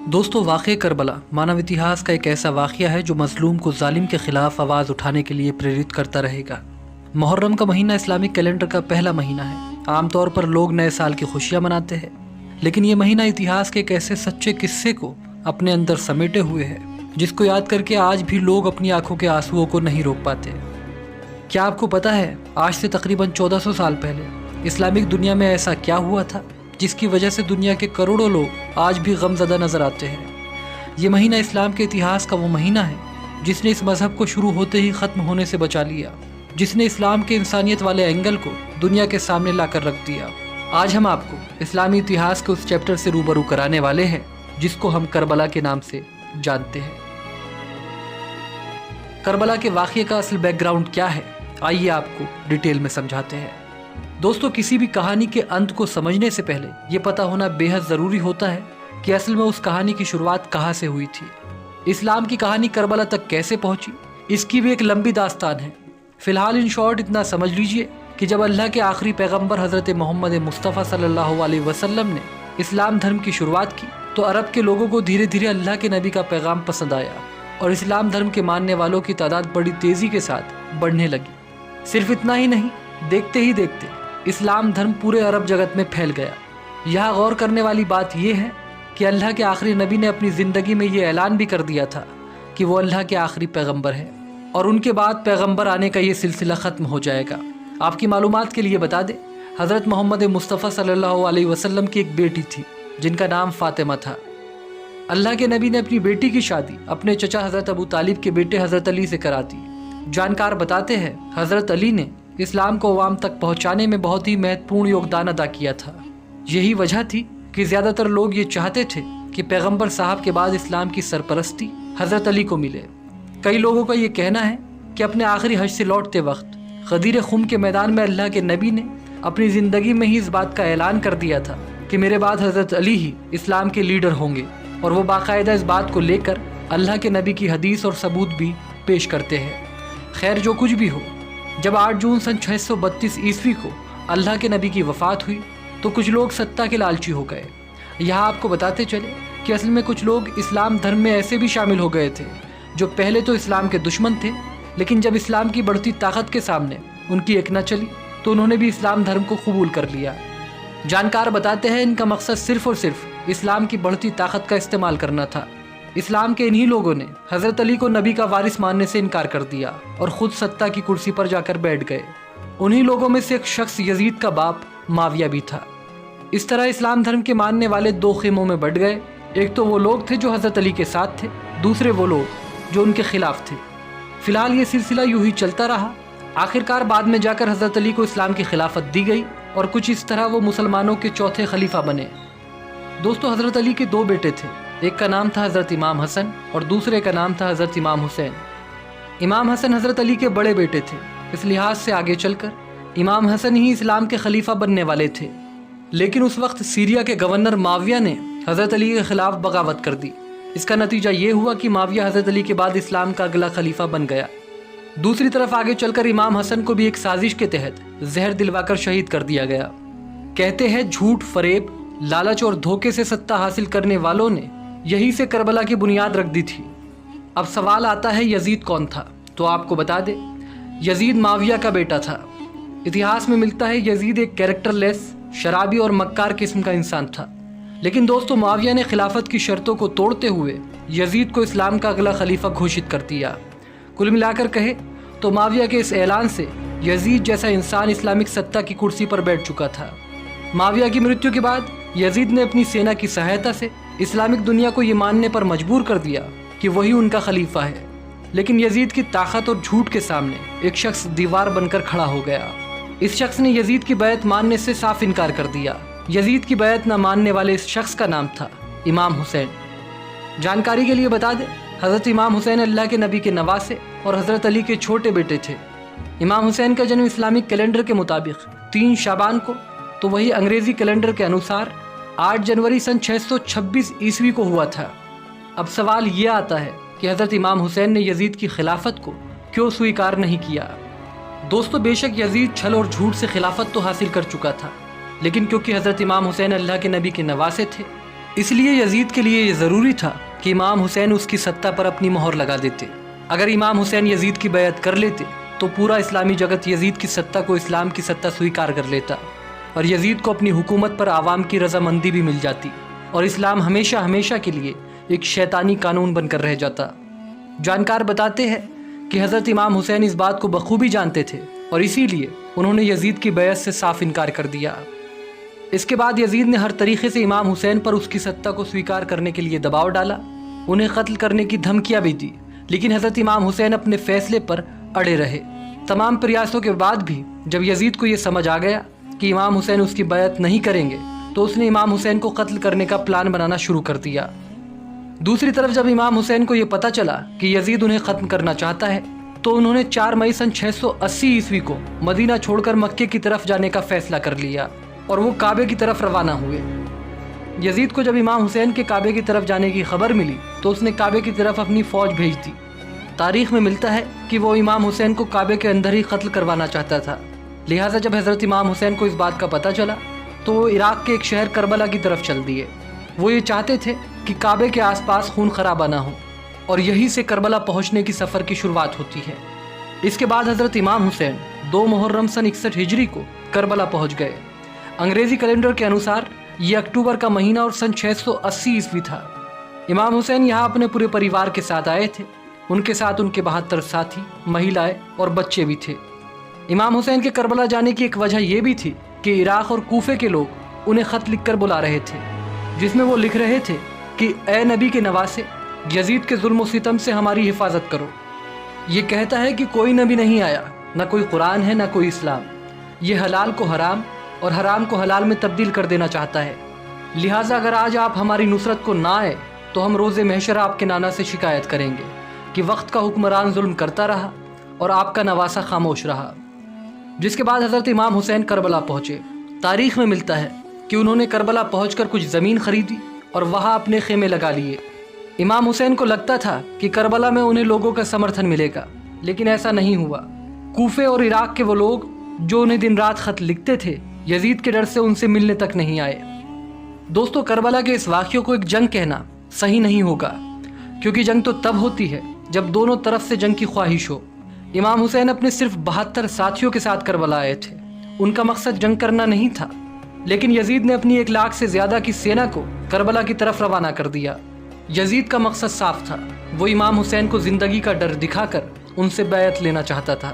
دوستو واقعہ کربلا مانو اتہاس کا ایک ایسا واقعہ ہے جو مظلوم کو ظالم کے خلاف آواز اٹھانے کے لیے پریرت کرتا رہے گا۔ محرم کا مہینہ اسلامک کیلنڈر کا پہلا مہینہ ہے۔ عام طور پر لوگ نئے سال کی خوشیاں مناتے ہیں، لیکن یہ مہینہ اتہاس کے ایک ایسے سچے قصے کو اپنے اندر سمیٹے ہوئے ہے جس کو یاد کر کے آج بھی لوگ اپنی آنکھوں کے آنسوؤں کو نہیں روک پاتے۔ کیا آپ کو پتا ہے آج سے تقریباً 1400 سال پہلے اسلامک دنیا میں ایسا کیا ہوا تھا جس کی وجہ سے دنیا کے کروڑوں لوگ آج بھی غم زدہ نظر آتے ہیں؟ یہ مہینہ اسلام کے اتہاس کا وہ مہینہ ہے جس نے اس مذہب کو شروع ہوتے ہی ختم ہونے سے بچا لیا، جس نے اسلام کے انسانیت والے اینگل کو دنیا کے سامنے لا کر رکھ دیا۔ آج ہم آپ کو اسلامی اتہاس کے اس چیپٹر سے روبرو کرانے والے ہیں جس کو ہم کربلا کے نام سے جانتے ہیں۔ کربلا کے واقعے کا اصل بیک گراؤنڈ کیا ہے، آئیے آپ کو ڈیٹیل میں سمجھاتے ہیں۔ دوستو، کسی بھی کہانی کے انت کو سمجھنے سے پہلے یہ پتہ ہونا بے حد ضروری ہوتا ہے کہ اصل میں اس کہانی کی شروعات کہاں سے ہوئی تھی۔ اسلام کی کہانی کربلا تک کیسے پہنچی، اس کی بھی ایک لمبی داستان ہے۔ فی الحال ان شارٹ اتنا سمجھ لیجئے کہ جب اللہ کے آخری پیغمبر حضرت محمد مصطفیٰ صلی اللہ علیہ وسلم نے اسلام دھرم کی شروعات کی تو عرب کے لوگوں کو دھیرے دھیرے اللہ کے نبی کا پیغام پسند آیا اور اسلام دھرم کے ماننے والوں کی تعداد بڑی تیزی کے ساتھ بڑھنے لگی۔ صرف اتنا ہی نہیں، دیکھتے ہی دیکھتے اسلام دھرم پورے عرب جگت میں پھیل گیا۔ یہاں غور کرنے والی بات یہ ہے کہ اللہ کے آخری نبی نے اپنی زندگی میں یہ اعلان بھی کر دیا تھا کہ وہ اللہ کے آخری پیغمبر ہے اور ان کے بعد پیغمبر آنے کا یہ سلسلہ ختم ہو جائے گا۔ آپ کی معلومات کے لیے بتا دیں، حضرت محمد مصطفیٰ صلی اللہ علیہ وسلم کی ایک بیٹی تھی جن کا نام فاطمہ تھا۔ اللہ کے نبی نے اپنی بیٹی کی شادی اپنے چچا حضرت ابو طالب کے بیٹے حضرت علی سے کرا دی۔ جانکار بتاتے ہیں حضرت علی نے اسلام کو عوام تک پہنچانے میں بہت ہی مہتوپورن یوگدان ادا کیا تھا۔ یہی وجہ تھی کہ زیادہ تر لوگ یہ چاہتے تھے کہ پیغمبر صاحب کے بعد اسلام کی سرپرستی حضرت علی کو ملے۔ کئی لوگوں کا یہ کہنا ہے کہ اپنے آخری حج سے لوٹتے وقت غدیر خم کے میدان میں اللہ کے نبی نے اپنی زندگی میں ہی اس بات کا اعلان کر دیا تھا کہ میرے بعد حضرت علی ہی اسلام کے لیڈر ہوں گے، اور وہ باقاعدہ اس بات کو لے کر اللہ کے نبی کی حدیث اور ثبوت بھی پیش کرتے ہیں۔ خیر جو کچھ بھی ہو، جب 8 جون سن 632 عیسوی کو اللہ کے نبی کی وفات ہوئی تو کچھ لوگ ستہ کے لالچی ہو گئے۔ یہاں آپ کو بتاتے چلے کہ اصل میں کچھ لوگ اسلام دھرم میں ایسے بھی شامل ہو گئے تھے جو پہلے تو اسلام کے دشمن تھے، لیکن جب اسلام کی بڑھتی طاقت کے سامنے ان کی ایک نہ چلی تو انہوں نے بھی اسلام دھرم کو قبول کر لیا۔ جانکار بتاتے ہیں ان کا مقصد صرف اور صرف اسلام کی بڑھتی طاقت کا استعمال کرنا تھا۔ اسلام کے انہی لوگوں نے حضرت علی کو نبی کا وارث ماننے سے انکار کر دیا اور خود ستہ کی کرسی پر جا کر بیٹھ گئے۔ انہی لوگوں میں سے ایک شخص یزید کا باپ معاویہ بھی تھا۔ اس طرح اسلام دھرم کے ماننے والے 2 خیموں میں بٹ گئے۔ ایک تو وہ لوگ تھے جو حضرت علی کے ساتھ تھے، دوسرے وہ لوگ جو ان کے خلاف تھے۔ فی الحال یہ سلسلہ یوں ہی چلتا رہا۔ آخرکار بعد میں جا کر حضرت علی کو اسلام کی خلافت دی گئی اور کچھ اس طرح وہ مسلمانوں کے چوتھے خلیفہ بنے۔ دوستو، حضرت علی کے 2 بیٹے تھے، ایک کا نام تھا حضرت امام حسن اور دوسرے کا نام تھا حضرت امام حسین۔ امام حسن حضرت علی کے بڑے بیٹے تھے، اس لحاظ سے آگے چل کر امام حسن ہی اسلام کے خلیفہ بننے والے تھے، لیکن اس وقت سیریا کے گورنر معاویہ نے حضرت علی کے خلاف بغاوت کر دی۔ اس کا نتیجہ یہ ہوا کہ معاویہ حضرت علی کے بعد اسلام کا اگلا خلیفہ بن گیا۔ دوسری طرف آگے چل کر امام حسن کو بھی ایک سازش کے تحت زہر دلوا کر شہید کر دیا گیا۔ کہتے ہیں جھوٹ، فریب، لالچ اور دھوکے سے ستہ حاصل کرنے والوں نے یہی سے کربلا کی بنیاد رکھ دی تھی۔ اب سوال آتا ہے یزید کون تھا؟ تو آپ کو بتا دیں، یزید معاویہ کا بیٹا تھا۔ اتہاس میں ملتا ہے یزید ایک کیریکٹر لیس، شرابی اور مکار قسم کا انسان تھا، لیکن دوستو معاویہ نے خلافت کی شرطوں کو توڑتے ہوئے یزید کو اسلام کا اگلا خلیفہ گھوشت کر دیا۔ کل ملا کر کہے تو معاویہ کے اس اعلان سے یزید جیسا انسان اسلامک ستہ کی کرسی پر بیٹھ چکا تھا۔ معاویہ کی مرتیو کے بعد یزید نے اپنی سینا کی سہایتا سے اسلامک دنیا کو یہ ماننے پر مجبور کر دیا کہ وہی ان کا خلیفہ ہے، لیکن یزید کی طاقت اور جھوٹ کے سامنے ایک شخص دیوار بن کر کھڑا ہو گیا۔ اس شخص نے یزید کی بیعت ماننے سے صاف انکار کر دیا۔ یزید کی بیعت نہ ماننے والے اس شخص کا نام تھا امام حسین۔ جانکاری کے لیے بتا دیں، حضرت امام حسین اللہ کے نبی کے نواسے اور حضرت علی کے چھوٹے بیٹے تھے۔ امام حسین کا جنم اسلامک کیلنڈر کے مطابق 3 شعبان کو، تو وہی انگریزی کیلنڈر کے انوسار 8 جنوری سن 626 عیسوی کو ہوا تھا۔ اب سوال یہ آتا ہے کہ حضرت امام حسین نے یزید کی خلافت کو کیوں سویکار نہیں کیا؟ دوستو، بے شک یزید چھل اور جھوٹ سے خلافت تو حاصل کر چکا تھا، لیکن کیونکہ حضرت امام حسین اللہ کے نبی کے نواسے تھے اس لیے یزید کے لیے یہ ضروری تھا کہ امام حسین اس کی ستہ پر اپنی مہر لگا دیتے۔ اگر امام حسین یزید کی بیعت کر لیتے تو پورا اسلامی جگت یزید کی ستہ کو اسلام کی ستہ سویکار کر لیتا اور یزید کو اپنی حکومت پر عوام کی رضامندی بھی مل جاتی اور اسلام ہمیشہ ہمیشہ کے لیے ایک شیطانی قانون بن کر رہ جاتا۔ جانکار بتاتے ہیں کہ حضرت امام حسین اس بات کو بخوبی جانتے تھے اور اسی لیے انہوں نے یزید کی بیعت سے صاف انکار کر دیا۔ اس کے بعد یزید نے ہر طریقے سے امام حسین پر اس کی ستہ کو سویکار کرنے کے لیے دباؤ ڈالا، انہیں قتل کرنے کی دھمکیاں بھی دی، لیکن حضرت امام حسین اپنے فیصلے پر اڑے رہے۔ تمام پریاسوں کے بعد بھی جب یزید کو یہ سمجھ آ گیا کہ امام حسین اس کی بیعت نہیں کریں گے تو اس نے امام حسین کو قتل کرنے کا پلان بنانا شروع کر دیا۔ دوسری طرف جب امام حسین کو یہ پتہ چلا کہ یزید انہیں ختم کرنا چاہتا ہے تو انہوں نے 4 مئی سن 680 عیسوی کو مدینہ چھوڑ کر مکے کی طرف جانے کا فیصلہ کر لیا اور وہ کعبے کی طرف روانہ ہوئے۔ یزید کو جب امام حسین کے کعبے کی طرف جانے کی خبر ملی تو اس نے کعبے کی طرف اپنی فوج بھیج دی۔ تاریخ میں ملتا ہے کہ وہ امام حسین کو کعبے کے اندر ہی قتل کروانا چاہتا تھا، لہٰذا جب حضرت امام حسین کو اس بات کا پتہ چلا تو وہ عراق کے ایک شہر کربلا کی طرف چل دیے۔ وہ یہ چاہتے تھے کہ کعبے کے آس پاس خون خرابہ نہ ہو اور یہی سے کربلا پہنچنے کی سفر کی شروعات ہوتی ہے۔ اس کے بعد حضرت امام حسین 2 محرم سن 61 ہجری کو کربلا پہنچ گئے۔ انگریزی کیلنڈر کے انوسار یہ اکتوبر کا مہینہ اور سن 680 عیسوی تھا۔ امام حسین یہاں اپنے پورے پریوار کے ساتھ آئے تھے، ان کے ساتھ ان کے 72 ساتھی، مہیلائیں اور بچے بھی تھے۔ امام حسین کے کربلا جانے کی ایک وجہ یہ بھی تھی کہ عراق اور کوفے کے لوگ انہیں خط لکھ کر بلا رہے تھے، جس میں وہ لکھ رہے تھے کہ اے نبی کے نواسے، یزید کے ظلم و ستم سے ہماری حفاظت کرو۔ یہ کہتا ہے کہ کوئی نبی نہیں آیا، نہ کوئی قرآن ہے، نہ کوئی اسلام۔ یہ حلال کو حرام اور حرام کو حلال میں تبدیل کر دینا چاہتا ہے، لہٰذا اگر آج آپ ہماری نصرت کو نہ آئے تو ہم روز محشر آپ کے نانا سے شکایت کریں گے کہ وقت کا حکمران ظلم کرتا رہا اور آپ کا نواسا خاموش رہا۔ جس کے بعد حضرت امام حسین کربلا پہنچے۔ تاریخ میں ملتا ہے کہ انہوں نے کربلا پہنچ کر کچھ زمین خریدی اور وہاں اپنے خیمے لگا لیے۔ امام حسین کو لگتا تھا کہ کربلا میں انہیں لوگوں کا سمرتھن ملے گا، لیکن ایسا نہیں ہوا۔ کوفے اور عراق کے وہ لوگ جو انہیں دن رات خط لکھتے تھے، یزید کے ڈر سے ان سے ملنے تک نہیں آئے۔ دوستو، کربلا کے اس واقعے کو ایک جنگ کہنا صحیح نہیں ہوگا، کیونکہ جنگ تو تب ہوتی ہے جب دونوں طرف سے جنگ کی خواہش ہو۔ امام حسین اپنے صرف 72 ساتھیوں کے ساتھ کربلا آئے تھے، ان کا مقصد جنگ کرنا نہیں تھا، لیکن یزید نے اپنی 1 لاکھ سے زیادہ کی سینا کو کربلا کی طرف روانہ کر دیا۔ یزید کا مقصد صاف تھا، وہ امام حسین کو زندگی کا ڈر دکھا کر ان سے بیعت لینا چاہتا تھا۔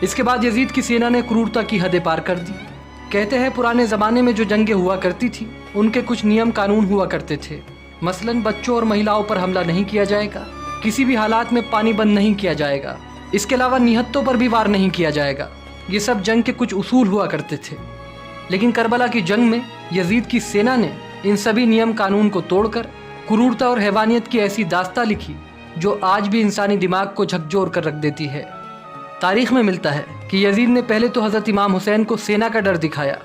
اس کے بعد یزید کی سینا نے کرورتا کی حدیں پار کر دی۔ کہتے ہیں پرانے زمانے میں جو جنگیں ہوا کرتی تھی ان کے کچھ نیم قانون ہوا کرتے تھے، مثلاً بچوں اور مہیلاؤں پر حملہ نہیں کیا جائے گا، کسی بھی حالات میں پانی بند نہیں کیا جائے گا، اس کے علاوہ نہتوں پر بھی وار نہیں کیا جائے گا۔ یہ سب جنگ کے کچھ اصول ہوا کرتے تھے، لیکن کربلا کی جنگ میں یزید کی سینا نے ان سبھی نیم قانون کو توڑ کر کرورتا اور حیوانیت کی ایسی داستان لکھی جو آج بھی انسانی دماغ کو جھکجھور کر رکھ دیتی ہے۔ تاریخ میں ملتا ہے کہ یزید نے پہلے تو حضرت امام حسین کو سینا کا ڈر دکھایا،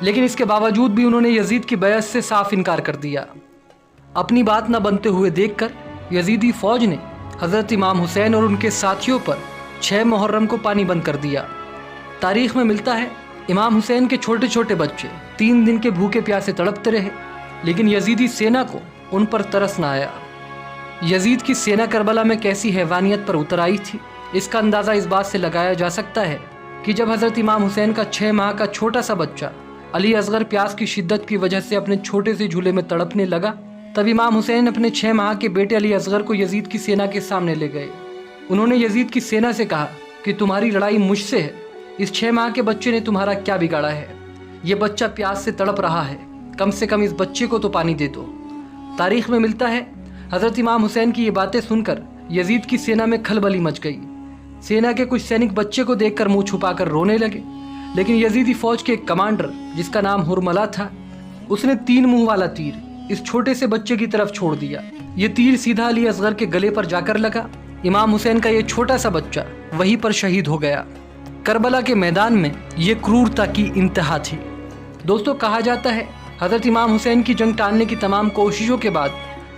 لیکن اس کے باوجود بھی انہوں نے یزید کی بیعت سے صاف انکار کر دیا۔ اپنی بات نہ بنتے ہوئے دیکھ کر یزیدی فوج نے حضرت امام حسین اور ان کے ساتھیوں پر 6 محرم کو پانی بند کر دیا۔ تاریخ میں ملتا ہے امام حسین کے چھوٹے چھوٹے بچے 3 دن کے بھوکے پیاسے تڑپتے رہے، لیکن یزیدی سینا کو ان پر ترس نہ آیا۔ یزید کی سینا کربلا میں کیسی حیوانیت پر اتر آئی تھی، اس کا اندازہ اس بات سے لگایا جا سکتا ہے کہ جب حضرت امام حسین کا 6 ماہ کا چھوٹا سا بچہ علی اصغر پیاس کی شدت کی وجہ سے اپنے چھوٹے سے جھولے میں تڑپنے لگا، تب امام حسین اپنے 6 ماہ کے بیٹے علی اصغر کو یزید کی سینا کے سامنے لے گئے۔ انہوں نے یزید کی سینا سے کہا کہ تمہاری لڑائی مجھ سے ہے، اس 6 ماہ کے بچے نے تمہارا کیا بگاڑا ہے؟ یہ بچہ پیاس سے تڑپ رہا ہے، کم سے کم اس بچے کو تو پانی دے دو۔ تاریخ میں ملتا ہے حضرت امام حسین کی یہ باتیں سن کر یزید کی سینا میں کھلبلی مچ گئی۔ سینا کے کچھ سینک بچے کو دیکھ کر منہ چھپا کر رونے لگے، لیکن یزیدی فوج کے ایک کمانڈر جس کا نام ہرملا تھا، اس نے 3 منہ والا تیر اس چھوٹے سے بچے کی طرف چھوڑ دیا۔ یہ تیر سیدھا علی اصغر کے گلے پر جا کر لگا۔ امام حسین کا یہ چھوٹا سا بچہ وہیں پر شہید ہو گیا۔ کربلا کے میدان میں یہ کرورتا کی انتہا تھی۔ دوستو، کہا جاتا ہے حضرت امام حسین کی جنگ ٹالنے کی تمام کوششوں کے بعد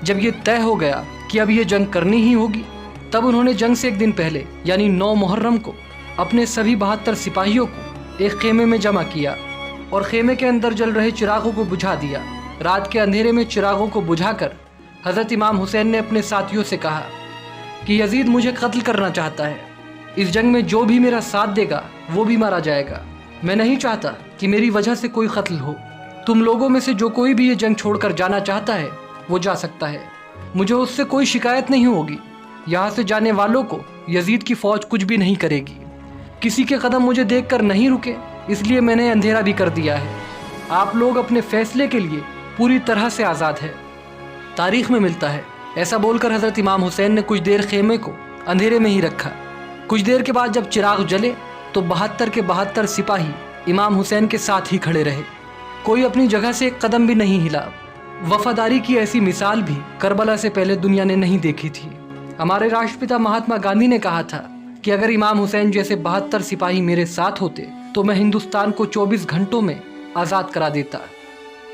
جب یہ طے ہو گیا کہ اب یہ جنگ کرنی ہی ہوگی، تب انہوں نے جنگ سے 1 دن پہلے یعنی 9 محرم کو اپنے سبھی 72 سپاہیوں کو ایک خیمے میں جمع کیا اور خیمے کے اندر جل رہے چراغوں کو بجھا دیا رات کے اندھیرے میں چراغوں کو بجھا کر حضرت امام حسین نے اپنے ساتھیوں سے کہا کہ یزید مجھے قتل کرنا چاہتا ہے، اس جنگ میں جو بھی میرا ساتھ دے گا وہ بھی مارا جائے گا، میں نہیں چاہتا کہ میری وجہ سے کوئی قتل ہو، تم لوگوں میں سے جو کوئی بھی یہ جنگ چھوڑ کر جانا چاہتا ہے وہ جا سکتا ہے، مجھے اس سے کوئی شکایت نہیں ہوگی، یہاں سے جانے والوں کو یزید کی فوج کچھ بھی نہیں کرے گی، کسی کے قدم مجھے دیکھ کر نہیں رکے، اس لیے میں نے اندھیرا بھی کر دیا ہے، آپ لوگ اپنے فیصلے کے لیے پوری طرح سے آزاد ہے۔ تاریخ میں ملتا ہے ایسا بول کر حضرت امام حسین نے کچھ دیر خیمے کو اندھیرے میں ہی رکھا، کچھ دیر کے بعد جب چراغ جلے تو 72 کے 72 سپاہی امام حسین کے ساتھ ہی کھڑے رہے، کوئی اپنی جگہ سے ایک قدم بھی نہیں ہلا۔ وفاداری کی ایسی مثال بھی کربلا سے پہلے دنیا نے نہیں دیکھی تھی۔ ہمارے راشٹرپتا مہاتما گاندھی نے کہا تھا کہ اگر امام حسین جیسے 72 سپاہی میرے ساتھ ہوتے تو میں ہندوستان کو 24 گھنٹوں میں آزاد کرا دیتا۔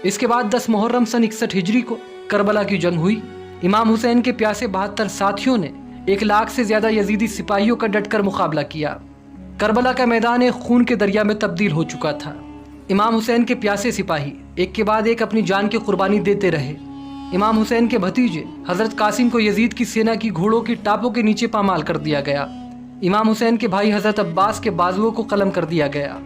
اس کے بعد 10 محرم سن 61 ہجری کو کربلا کی جنگ ہوئی۔ امام حسین کے پیاسے 72 ساتھیوں نے 1 لاکھ سے زیادہ یزیدی سپاہیوں کا ڈٹ کر مقابلہ کیا۔ کربلا کا میدان ایک خون کے دریا میں تبدیل ہو چکا تھا۔ امام حسین کے پیاسے سپاہی ایک کے بعد ایک اپنی جان کی قربانی دیتے رہے۔ امام حسین کے بھتیجے حضرت قاسم کو یزید کی سینا کی گھوڑوں کی ٹاپوں کے نیچے پامال کر دیا گیا۔ امام حسین کے بھائی حضرت عباس کے بازوؤں کو قلم کر دیا گیا۔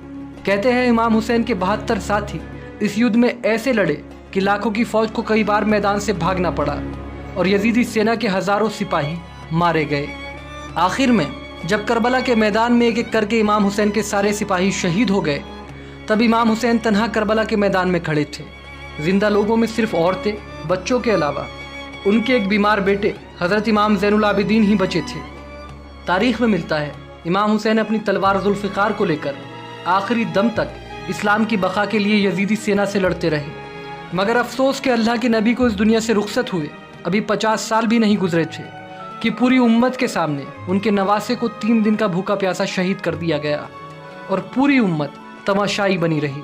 کہتے ہیں امام حسین کے 72 ساتھی اس یدھ میں ایسے لڑے کہ لاکھوں کی فوج کو کئی بار میدان سے بھاگنا پڑا اور یزیدی سینا کے ہزاروں سپاہی مارے گئے۔ آخر میں جب کربلا کے میدان میں ایک ایک کر کے امام حسین کے سارے سپاہی شہید ہو گئے تب امام حسین تنہا کربلا کے میدان میں کھڑے تھے۔ زندہ لوگوں میں صرف عورتیں، بچوں کے علاوہ ان کے ایک بیمار بیٹے حضرت امام زین العابدین ہی بچے تھے۔ تاریخ میں ملتا ہے امام حسین اپنی تلوار ذوالفقار کو لے کر آخری دم تک اسلام کی بقا کے لیے یزیدی سینا سے لڑتے رہے، مگر افسوس کہ اللہ کے نبی کو اس دنیا سے رخصت ہوئے ابھی 50 سال بھی نہیں گزرے تھے کہ پوری امت کے سامنے ان کے نواسے کو 3 دن کا بھوکا پیاسا شہید کر دیا گیا اور پوری امت تماشائی بنی رہی۔